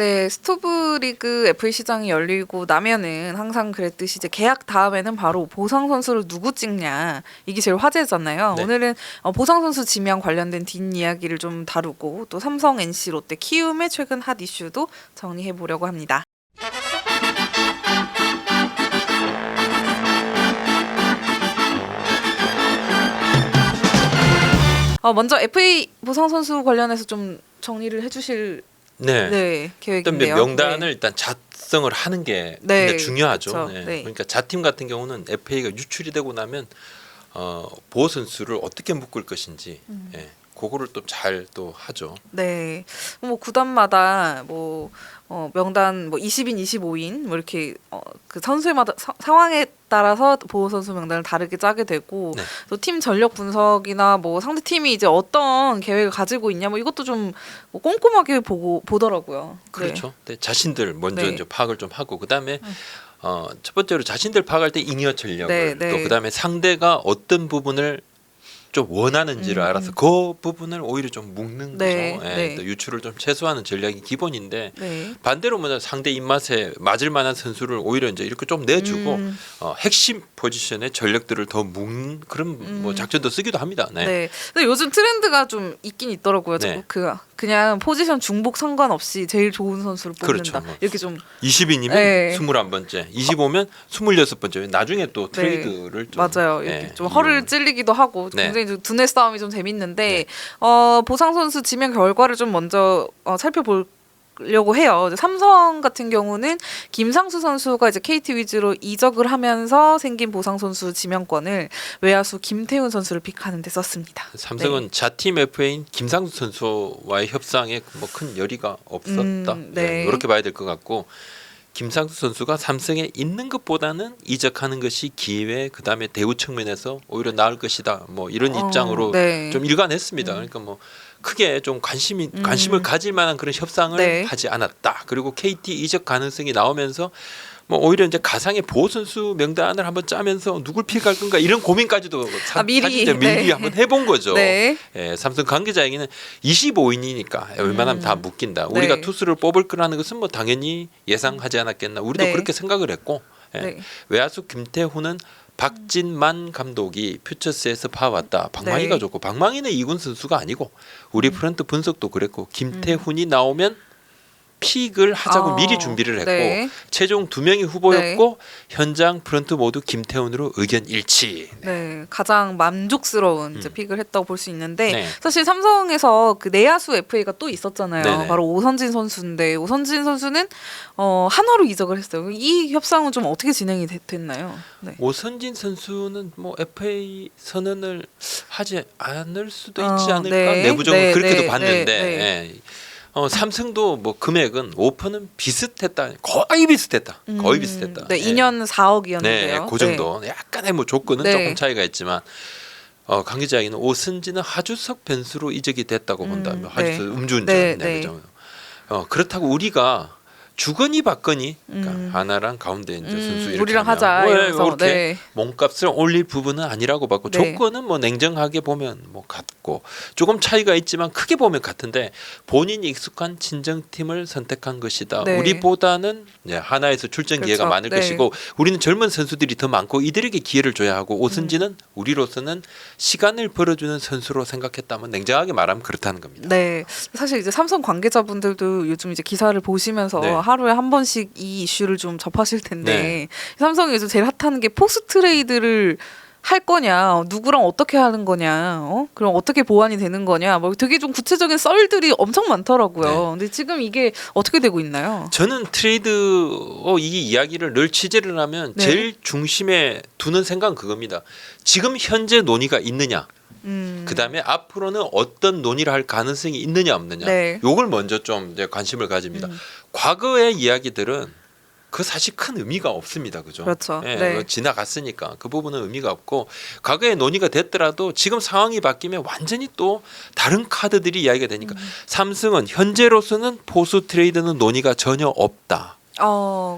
네, 스토브 리그 FA 시장이 열리고 나면은 항상 그랬듯이 이제 계약 다음에는 바로 보상 선수를 누구 찍냐 이게 제일 화제잖아요. 네. 오늘은 보상 선수 지명 관련된 뒷이야기를 좀 다루고 또 삼성, NC, 롯데, 키움의 최근 핫 이슈도 정리해 보려고 합니다. 먼저 FA 보상 선수 관련해서 좀 정리를 해주실 네. 계획인데요. 일단 명단을 네. 일단 작성을 하는 게 네, 굉장히 중요하죠. 그렇죠. 네. 네. 그러니까 자팀 같은 경우는 FA가 유출이 되고 나면 보호 선수를 어떻게 묶을 것인지 예, 그거를 또 잘 또 하죠. 네, 뭐 구단마다 뭐 명단 뭐 20인, 25인 뭐 이렇게 그 선수마다 상황에 따라서 보호 선수 명단을 다르게 짜게 되고 네. 또 팀 전력 분석이나 뭐 상대 팀이 이제 어떤 계획을 가지고 있냐 뭐 이것도 좀 꼼꼼하게 보더라고요. 그렇죠. 네. 자신들 먼저 네. 이제 파악을 좀 하고 그다음에 첫 번째로 자신들 파악할 때 잉여 전력을 네. 또 그다음에 상대가 어떤 부분을 좀 원하는지를 알아서 그 부분을 오히려 좀 묶는 네. 거죠. 예, 네. 또 유출을 좀 최소화하는 전략이 기본인데 네. 반대로 뭐냐 상대 입맛에 맞을 만한 선수를 오히려 이제 이렇게 좀 내주고 핵심 포지션의 전력들을 더 묶는 그런 뭐 작전도 쓰기도 합니다. 네. 네. 근데 요즘 트렌드가 좀 있긴 있더라고요. 네. 그냥 포지션 중복 상관없이 제일 좋은 선수를 뽑는다. 그렇죠. 이렇게 좀 20인이면 네. 21번째, 25면 26번째. 나중에 또 트레이드를 좀 맞아요. 이렇게 네, 좀 허를 이용을. 찔리기도 하고 네. 굉장히 좀 두뇌 싸움이 좀 재밌는데 네. 보상 선수 지명 결과를 좀 먼저 살펴보려고 해요. 이제 삼성 같은 경우는 김상수 선수가 이제 KT 위즈로 이적을 하면서 생긴 보상 선수 지명권을 외야수 김태훈 선수를 픽하는 데 썼습니다. 삼성은 자팀 FA인 김상수 선수와의 협상에 뭐 큰 열의가 없었다. 네. 이렇게 봐야 될 것 같고 김상수 선수가 삼성에 있는 것보다는 이적하는 것이 기회 그다음에 대우 측면에서 오히려 나을 것이다. 뭐 이런 입장으로 네. 좀 일관했습니다. 그러니까 뭐 크게 좀 관심을 가질 만한 그런 협상을 네. 하지 않았다. 그리고 KT 이적 가능성이 나오면서 뭐 오히려 이제 가상의 보호 선수 명단을 한번 짜면서 누굴 픽할 건가 이런 고민까지도 미리, 사실 미리 네. 한번 해본 거죠. 네. 예, 삼성 관계자에게는 25인이니까 웬만하면 다 묶인다. 네. 우리가 투수를 뽑을 거라는 것은 뭐 당연히 예상하지 않았겠나. 우리도 네. 그렇게 생각을 했고 예. 네. 외야수 김태훈은 박진만 감독이 퓨처스에서 봐왔다. 방망이가 네. 좋고 방망이는 이군 선수가 아니고 우리 프런트 분석도 그랬고 김태훈이 나오면 픽을 하자고 미리 준비를 했고 네. 최종 2명이 후보였고 현장 프런트 모두 김태훈으로 의견 일치. 네, 가장 만족스러운 이제 픽을 했다고 볼 수 있는데 네. 사실 삼성에서 그 내야수 FA가 또 있었잖아요. 네네. 바로 오선진 선수인데 오선진 선수는 한화로 이적을 했어요. 이 협상은 좀 어떻게 진행이 됐나요? 네. 오선진 선수는 뭐 FA 선언을 하지 않을 수도 있지 않을까 네. 내부적으로 네, 그렇게도 네, 봤는데 네, 네. 예. 삼성도 뭐 금액은 오퍼는 비슷했다 거의 비슷했다 거의 비슷했다 네, 예. 2년 4억이었는데요. 네, 그 정도 약간의 뭐 조건은 네. 조금 차이가 있지만 관계자에게는 오선진은 하주석 변수로 이적이 됐다고 본다. 하주석 음주운전 네, 네, 네. 그죠. 그렇다고 우리가 주거니 받거니 그러니까 하나랑 가운데 이제 선수 이렇게 우리랑 하면 하자 뭐 이러면서, 이렇게 네. 몸값을 올릴 부분은 아니라고 봤고 네. 조건은 뭐 냉정하게 보면 뭐 같고 조금 차이가 있지만 크게 보면 같은데 본인이 익숙한 친정팀을 선택한 것이다. 네. 우리보다는 이제 하나에서 출전 기회가 그렇죠. 많을 네. 것이고 우리는 젊은 선수들이 더 많고 이들에게 기회를 줘야 하고 오선진은 우리로서는 시간을 벌어주는 선수로 생각했다면 냉정하게 말하면 그렇다는 겁니다. 네, 사실 이제 삼성 관계자분들도 요즘 이제 기사를 보시면서 네. 하루에 한 번씩 이 이슈를 좀 접하실 텐데 네. 삼성이 요즘 제일 핫한 게 포스트 트레이드를 할 거냐, 누구랑 어떻게 하는 거냐, 그럼 어떻게 보완이 되는 거냐, 뭐 되게 좀 구체적인 썰들이 엄청 많더라고요. 네. 근데 지금 이게 어떻게 되고 있나요? 저는 트레이드 이 이야기를 늘 취재를 하면 네. 제일 중심에 두는 생각은 그겁니다. 지금 현재 논의가 있느냐. 그다음에 앞으로는 어떤 논의를 할 가능성이 있느냐 없느냐. 네. 요걸 먼저 좀 이제 관심을 가집니다. 과거의 이야기들은 그 사실 큰 의미가 없습니다. 그죠? 그렇죠. 예, 네. 그거 지나갔으니까 그 부분은 의미가 없고 과거에 논의가 됐더라도 지금 상황이 바뀌면 완전히 또 다른 카드들이 이야기가 되니까 삼성은 현재로서는 포수 트레이드는 논의가 전혀 없다.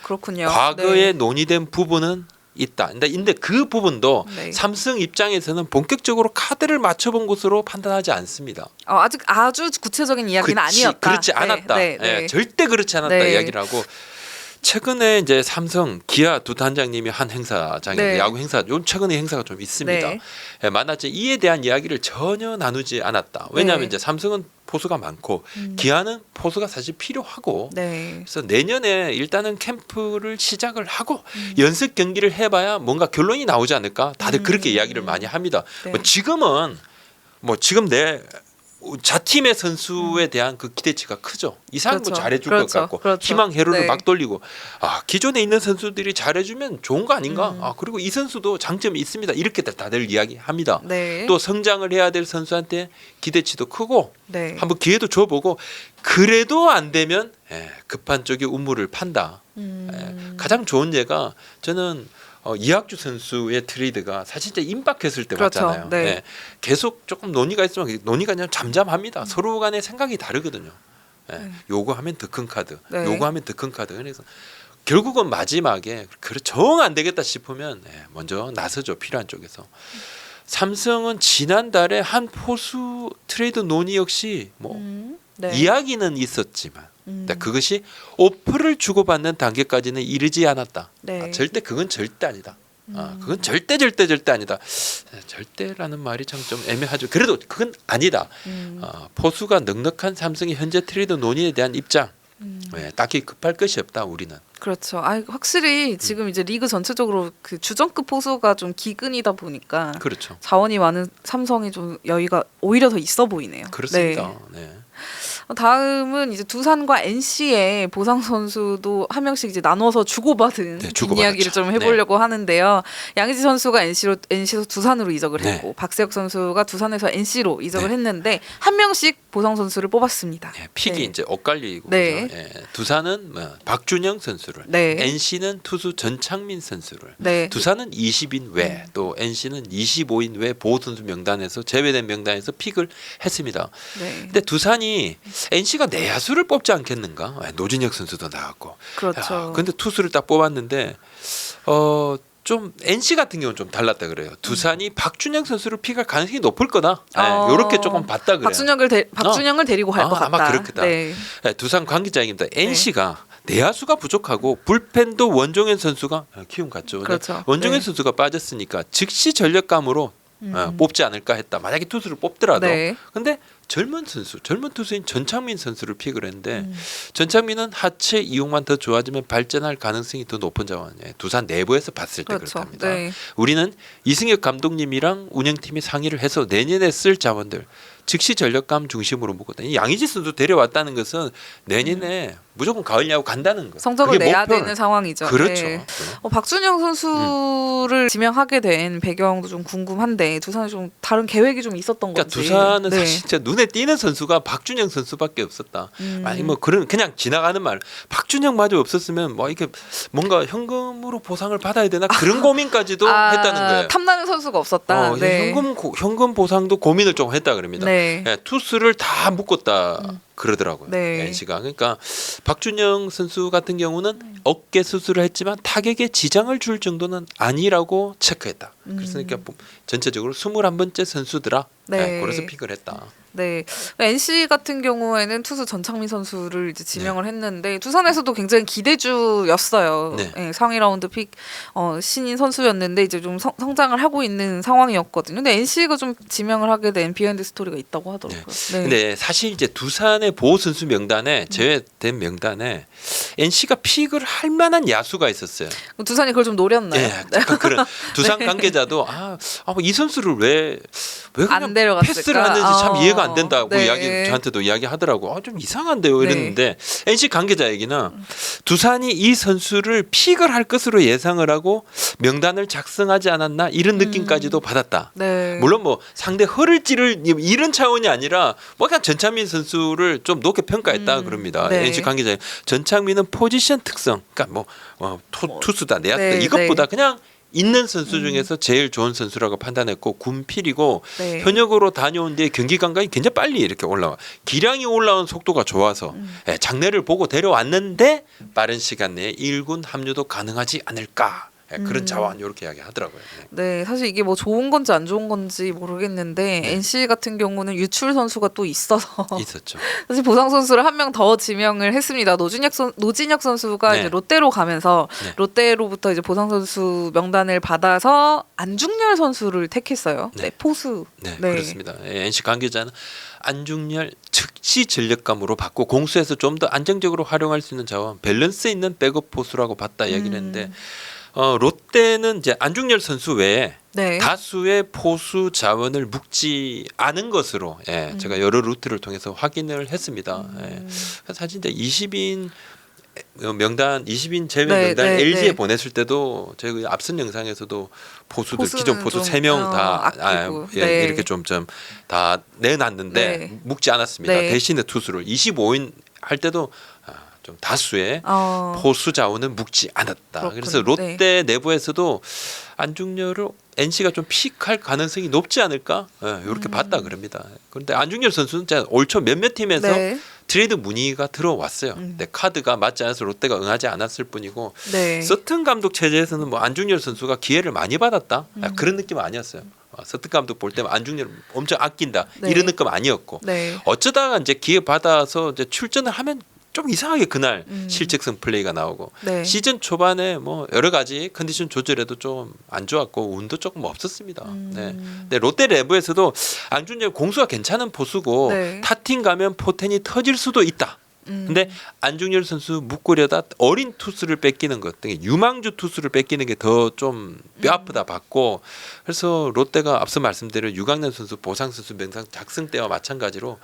그렇군요. 과거에 네. 논의된 부분은 있다. 근데 그 부분도 네. 삼성 입장에서는 본격적으로 카드를 맞춰본 것으로 판단하지 않습니다. 아주 구체적인 이야기는 아니었다. 그렇지 않았다. 네, 네, 예, 네. 절대 그렇지 않았다 네. 이야기를 하고 최근에 이제 삼성, 기아 두 단장님이 한 행사장에 네. 야구 행사, 요 최근에 행사가 좀 있습니다. 네. 예, 만났지 이에 대한 이야기를 전혀 나누지 않았다. 왜냐하면 네. 이제 삼성은 포수가 많고 기아는 포수가 사실 필요하고 네. 그래서 내년에 일단은 캠프를 시작을 하고 연습 경기를 해봐야 뭔가 결론이 나오지 않을까. 다들 그렇게 이야기를 많이 합니다. 네. 뭐 지금은 지금 내 자팀의 선수에 대한 그 기대치가 크죠. 이상 뭐 그렇죠. 잘해줄 그렇죠. 것 같고 그렇죠. 희망 회로를 네. 막 돌리고 기존에 있는 선수들이 잘해주면 좋은 거 아닌가. 그리고 이 선수도 장점이 있습니다. 이렇게 다들 이야기합니다. 네. 또 성장을 해야 될 선수한테 기대치도 크고 네. 한번 기회도 줘보고 그래도 안 되면 급한 쪽에 우물을 판다. 가장 좋은 예가 저는 이학주 선수의 트레이드가 사실 이제 임박했을 때 그렇죠. 봤잖아요. 네. 예. 계속 조금 논의가 있으면 논의가 그냥 잠잠합니다. 서로 간의 생각이 다르거든요. 요거하면 더 큰 카드, 네. 요거하면 더 큰 카드. 그래서 결국은 마지막에 정 안 되겠다 싶으면 먼저 나서죠. 필요한 쪽에서. 삼성은 지난달에 한 포수 트레이드 논의 역시 네. 이야기는 있었지만 그것이 오프를 주고받는 단계까지는 이르지 않았다. 네. 절대 그건 절대 아니다. 그건 절대 아니다. 절대라는 말이 참 좀 애매하죠. 그래도 그건 아니다. 포수가 넉넉한 삼성의 현재 트레이드 논의에 대한 입장. 딱히 급할 것이 없다. 우리는. 그렇죠. 확실히 지금 이제 리그 전체적으로 그 주전급 포수가 좀 기근이다 보니까 그렇죠. 자원이 많은 삼성이 좀 여유가 오히려 더 있어 보이네요. 그렇습니다. 네. 다음은 이제 두산과 NC의 보상 선수도 한 명씩 이제 나눠서 주고받은 네, 주고받았죠. 이야기를 좀 해보려고 하는데요. 양의지 선수가 NC에서 두산으로 이적을 네. 했고 박세혁 선수가 두산에서 NC로 이적을 네. 했는데 한 명씩 보상 선수를 뽑았습니다. 픽이 네. 이제 엇갈리고 네. 두산은 박준영 선수를, 네. NC는 투수 전창민 선수를, 네. 두산은 20인 외, 또 NC는 25인 외 보호 선수 명단에서 제외된 명단에서 픽을 했습니다. 네. 근데 두산이 NC가 내야수를 뽑지 않겠는가? 노진혁 선수도 나왔고. 그렇죠. 근데 투수를 딱 뽑았는데 좀 NC 같은 경우는 좀 달랐다 그래요. 두산이 박준영 선수를 픽할 가능성이 높을 거다. 이렇게 조금 봤다 그래요. 박준영을 데리고 갈 것 같다. 아마 그렇겠다. 네. 두산 관계자입니다. NC가 내야수가 부족하고 불펜도 원종현 선수가 키움 같죠. 그렇죠. 원종현 네. 선수가 빠졌으니까 즉시 전력감으로 뽑지 않을까 했다. 만약에 투수를 뽑더라도. 네. 근데 젊은 투수인 전창민 선수를 픽을 했는데 전창민은 하체 이용만 더 좋아지면 발전할 가능성이 더 높은 자원이에요. 두산 내부에서 봤을 때 그렇죠. 그렇답니다. 네. 우리는 이승엽 감독님이랑 운영팀이 상의를 해서 내년에 쓸 자원들 즉시 전력감 중심으로 묶었다. 이 양의지 선수 데려왔다는 것은 내년에 무조건 가을 야구 간다는 거예요. 성적을 그게 내야 목표는. 되는 상황이죠. 그렇죠. 네. 박준영 선수를 지명하게 된 배경도 좀 궁금한데 두산이 좀 다른 계획이 좀 있었던 그러니까 건지. 두산은 네. 사실 진짜 눈에 띄는 선수가 박준영 선수밖에 없었다. 아니 그냥 지나가는 말. 박준영마저 없었으면 이게 뭔가 현금으로 보상을 받아야 되나 그런 고민까지도 했다는 거예요. 탐나는 선수가 없었다. 네. 현금 보상도 고민을 좀 했다 그럽니다. 네. 투수를 다 묶었다. 그러더라고요. 네. NC가. 그러니까 박준영 선수 같은 경우는 어깨 수술을 했지만 타격에 지장을 줄 정도는 아니라고 체크했다. 그래서 그러니까 전체적으로 21번째 선수더라. 네. 그래서 픽을 했다. 네, NC 같은 경우에는 투수 전창민 선수를 이제 지명을 했는데 두산에서도 굉장히 기대주였어요. 네. 네, 상위 라운드 픽 신인 선수였는데 이제 좀 성장을 하고 있는 상황이었거든요. 근데 NC가 좀 지명을 하게 된 비하인드 스토리가 있다고 하더라고요. 네. 근데 사실 이제 두산의 보호 선수 명단에 제외된 명단에 NC가 픽을 할 만한 야수가 있었어요. 두산이 그걸 좀 노렸나요? 네, 약간 그런 두산 관계자도 이 선수를 왜 그냥 안 데려갔을까? 패스를 하는지 참 이해가 안 된다고 네. 저한테도 이야기하더라고. 좀 이상한데요 이랬는데 NC 관계자 얘기는 두산이 이 선수를 픽을 할 것으로 예상을 하고 명단을 작성하지 않았나 이런 느낌까지도 받았다. 네. 물론 상대 허를 찌를 이런 차원이 아니라 그냥 전창민 선수를 좀 높게 평가했다 그럽니다. 네. NC 관계자 전창민은 포지션 특성, 그러니까 투수다 내야수다 네, 이것보다 그냥 있는 선수 중에서 제일 좋은 선수라고 판단했고 군필이고 네. 현역으로 다녀온 뒤에 경기 감각이 굉장히 빨리 이렇게 올라와 기량이 올라온 속도가 좋아서 장래를 보고 데려왔는데 빠른 시간 내에 1군 합류도 가능하지 않을까 그런 자원 이렇게 이야기하더라고요. 네, 사실 이게 뭐 좋은 건지 안 좋은 건지 모르겠는데 NC 같은 경우는 유출 선수가 또 있어서 있었죠. 사실 보상 선수를 한 명 더 지명을 했습니다. 노진혁 선수가 네. 이제 롯데로 가면서 네. 롯데로부터 이제 보상 선수 명단을 받아서 안중열 선수를 택했어요. 네. 네, 포수. 네, 네. 그렇습니다. NC 관계자는 안중열 즉시 전력감으로 받고 공수에서 좀 더 안정적으로 활용할 수 있는 자원, 밸런스 있는 백업 포수라고 봤다 이야기를 했는데 롯데는 이제 안중열 선수 외에 네. 다수의 포수 자원을 묶지 않은 것으로 제가 여러 루트를 통해서 확인을 했습니다. 사실 이제 20인 명단 20인 제외 네, 명단 네, LG에 네. 보냈을 때도 저희 앞선 영상에서도 포수들 포수는 기존 포수 좀, 3명 다 아끼고. 네. 이렇게 좀 다 내놨는데 네. 묶지 않았습니다. 네. 대신에 투수를 25인 할 때도 좀 다수의 포수 자원은 묶지 않았다. 그렇군요. 그래서 롯데 내부에서도 안중열을 NC가 좀 픽할 가능성이 높지 않을까 이렇게 봤다 그럽니다. 그런데 안중열 선수는 올 초 몇몇 팀에서 네. 트레이드 문의가 들어왔어요. 근데 카드가 맞지 않아서 롯데가 응하지 않았을 뿐이고 네. 서튼 감독 체제에서는 뭐 안중열 선수가 기회를 많이 받았다 그런 느낌은 아니었어요. 서튼 감독 볼 때는 안중열 엄청 아낀다 네. 이런 느낌 아니었고 네. 어쩌다가 이제 기회 받아서 이제 출전을 하면 좀 이상하게 그날 실책성 플레이가 나오고 네. 시즌 초반에 뭐 여러 가지 컨디션 조절에도 좀 안 좋았고 운도 조금 없었습니다. 네. 근데 롯데 내부에서도 안중열 공수가 괜찮은 포수고 네. 타팀 가면 포텐이 터질 수도 있다. 근데 안중열 선수 묶으려다 어린 투수를 뺏기는 것 등에 유망주 투수를 뺏기는 게 더 좀 뼈아프다 봤고 그래서 롯데가 앞서 말씀드린 유강남 선수 보상 선수 명상 작성 때와 마찬가지로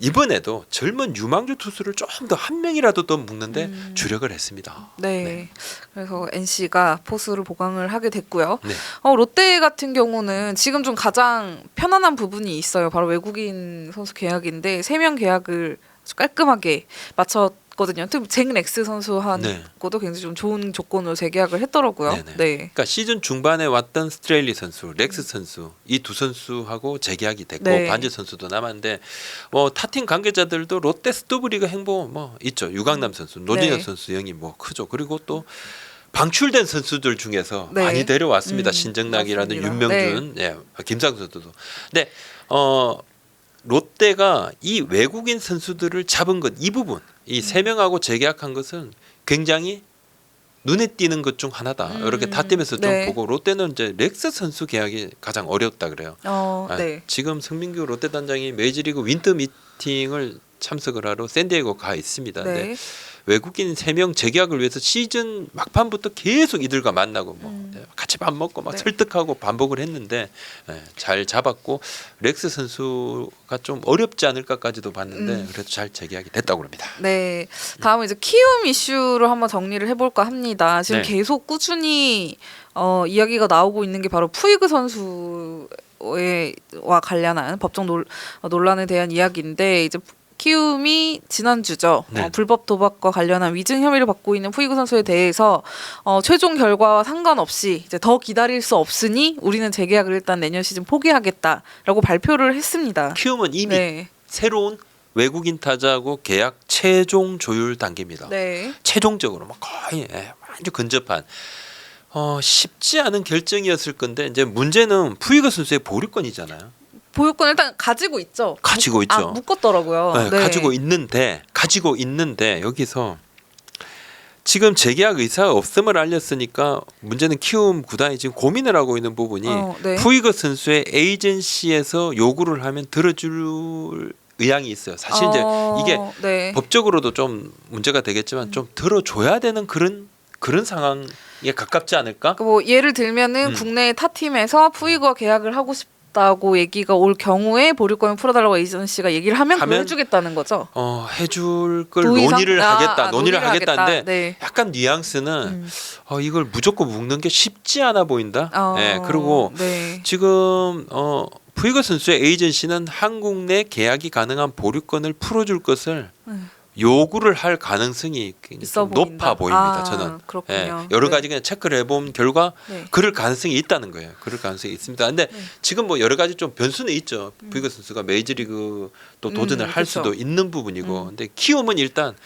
이번에도 젊은 유망주 투수를 좀 더 한 명이라도 더 묶는데 주력을 했습니다. 네. 그래서 NC가 포수를 보강을 하게 됐고요. 네. 롯데 같은 경우는 지금 좀 가장 편안한 부분이 있어요. 바로 외국인 선수 계약인데 3명 계약을 아주 깔끔하게 마쳤거든요. 특히 잭 렉스 선수하고도 굉장히 좀 좋은 조건으로 재계약을 했더라고요. 네네. 네. 그러니까 시즌 중반에 왔던 스트레일리 선수, 렉스 선수 이 두 선수하고 재계약이 됐고 네. 반지 선수도 남았는데 뭐 타팀 관계자들도 롯데 스토브리그 행보 뭐 있죠. 유강남 선수, 노진혁 네. 선수 영이 뭐 크죠. 그리고 또 방출된 선수들 중에서 네. 많이 데려왔습니다. 신정락이라든 맞습니다. 윤명준, 김상수 선수도. 근데 롯데가 이 외국인 선수들을 잡은 것 이 부분 이 3명하고 재계약한 것은 굉장히 눈에 띄는 것 중 하나다. 이렇게 타팀에서 좀 네. 보고 롯데는 이제 렉스 선수 계약이 가장 어렵다 그래요. 네. 지금 성민규 롯데 단장이 메이저리그 윈터 미팅을 참석을 하러 샌디에고 가 있습니다. 네. 근데 외국인 3명 재계약을 위해서 시즌 막판부터 계속 이들과 만나고 뭐 같이 밥 먹고 막 네. 설득하고 반복을 했는데 잘 잡았고 렉스 선수가 좀 어렵지 않을까까지도 봤는데 그래도 잘 재계약이 됐다고 합니다. 네. 다음은 이제 키움 이슈로 한번 정리를 해볼까 합니다. 지금 네. 계속 꾸준히 이야기가 나오고 있는 게 바로 푸이그 선수와 관련한 법정 논란에 대한 이야기인데 이제 키움이 지난주죠. 네. 불법 도박과 관련한 위증 혐의를 받고 있는 푸이그 선수에 대해서 최종 결과와 상관없이 이제 더 기다릴 수 없으니 우리는 재계약을 일단 내년 시즌 포기하겠다라고 발표를 했습니다. 키움은 이미 네. 새로운 외국인 타자하고 계약 최종 조율 단계입니다. 네. 최종적으로 막 거의 아주 근접한 쉽지 않은 결정이었을 건데 이제 문제는 푸이그 선수의 보류권이잖아요. 보유권 일단 가지고 있죠. 가지고 있죠. 묶었더라고요. 네, 네. 가지고 있는데 여기서 지금 재계약 의사가 없음을 알렸으니까 문제는 키움 구단이 지금 고민을 하고 있는 부분이 네. 푸이그 선수의 에이전시에서 요구를 하면 들어줄 의향이 있어요. 사실 이제 이게 네. 법적으로도 좀 문제가 되겠지만 좀 들어줘야 되는 그런 상황에 가깝지 않을까? 뭐 예를 들면은 국내 타 팀에서 푸이그와 계약을 하고 싶다고 얘기가 올 경우에 보류권을 풀어달라고 에이전시가 얘기를 하면 그걸 해주겠다는 거죠. 해줄 걸 도의상? 논의를 하겠다. 논의를 하겠다. 하겠다는데 네. 약간 뉘앙스는 이걸 무조건 묶는 게 쉽지 않아 보인다. 그리고 네. 지금 푸이그 선수의 에이전시는 한국 내 계약이 가능한 보류권을 풀어줄 것을 요구를 할 가능성이 굉장히 있어 좀 높아 보입니다. 아, 저는 그렇군요. 여러 네. 가지 그냥 체크를 해본 결과 네. 그럴 가능성이 있다는 거예요. 그럴 가능성이 있습니다. 근데 네. 지금 뭐 여러 가지 좀 변수는 있죠. 푸이그 선수가 메이저리그 또 도전을 할 그쵸. 수도 있는 부분이고, 근데 키움은 일단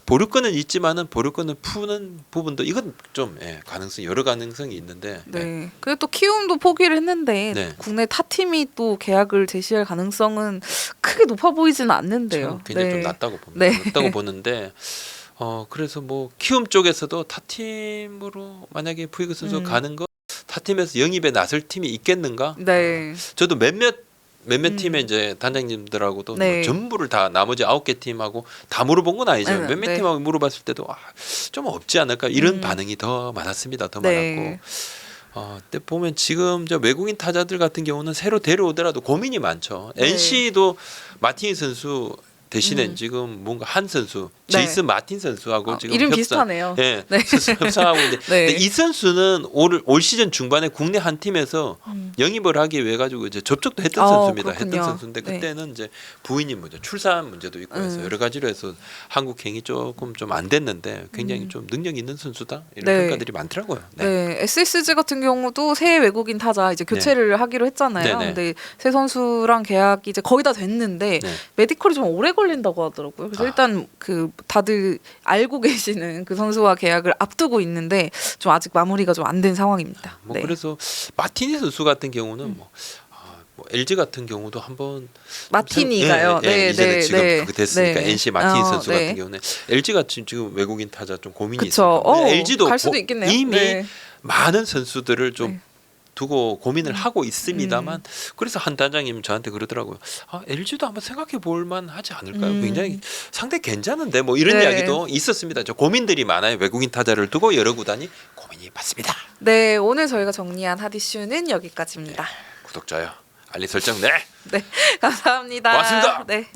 보류권은 있지만은 보류권을 푸는 부분도 이건 좀 가능성 여러 가능성이 있는데. 네. 그리고 또 키움도 포기를 했는데 네. 국내 타 팀이 또 계약을 제시할 가능성은 크게 높아 보이지는 않는데요. 저는 굉장히 네. 좀 낮다고 봅니다. 네. 낮다고 보는데 그래서 뭐 키움 쪽에서도 타팀으로 만약에 푸이그 선수 가는 거 타팀에서 영입에 나설 팀이 있겠는가? 네. 저도 몇몇 팀의 이제 단장님들하고도 네. 뭐 전부를 다 나머지 9개 팀하고 다 물어본 건 아니죠. 네, 몇몇 네. 팀하고 물어봤을 때도 좀 없지 않을까 이런 반응이 더 많았습니다. 더 네. 많았고. 근데 보면 지금 저 외국인 타자들 같은 경우는 새로 데려오더라도 고민이 많죠. 네. NC도 마틴 선수 대신에 지금 뭔가 한 선수, 네. 제이슨 마틴 선수하고 지금 이름 협상, 비슷하네요. 예, 네. 협상하고 있는데 네. 근데 이 선수는 올 시즌 중반에 국내 한 팀에서 영입을 하기 위해 가지고 이제 접촉도 했던 선수입니다. 그렇군요. 했던 선수인데 네. 그때는 이제 부인이 뭐죠 출산 문제도 있고 해서 여러 가지로 해서 한국행이 조금 좀 안 됐는데 굉장히 좀 능력 있는 선수다 이런 네. 평가들이 많더라고요. 네. SSG 같은 경우도 새 외국인 타자 이제 교체를 하기로 했잖아요. 네, 네. 근데 새 선수랑 계약이 이제 거의 다 됐는데 네. 메디컬이 좀 오래 걸린다고 하더라고요. 그래서 일단 그 다들 알고 계시는 그 선수와 계약을 앞두고 있는데 좀 아직 마무리가 좀 안 된 상황입니다. 뭐 네. 그래서 마티니 선수 같은 경우는 뭐 LG 같은 경우도 한번 마티니가요. 네, 이제는 네, 지금 네. 그게 됐으니까 네. NC 마티니 선수 네. 같은 경우는 LG가 지금 외국인 타자 좀 고민이 그쵸. 있어요. LG도 갈 수도 있겠네요. 이미 네. 많은 선수들을 좀 네. 두고 고민을 하고 있습니다만 그래서 한 단장님 저한테 그러더라고요. LG도 한번 생각해 볼 만하지 않을까요? 굉장히 상대 괜찮은데 뭐 이런 네. 이야기도 있었습니다. 저 고민들이 많아요. 외국인 타자를 두고 여러 구단이 고민이 많습니다. 네, 오늘 저희가 정리한 핫이슈는 여기까지입니다. 구독, 좋아요, 알림 설정 네. 네, 감사합니다. 고맙습니다. 네.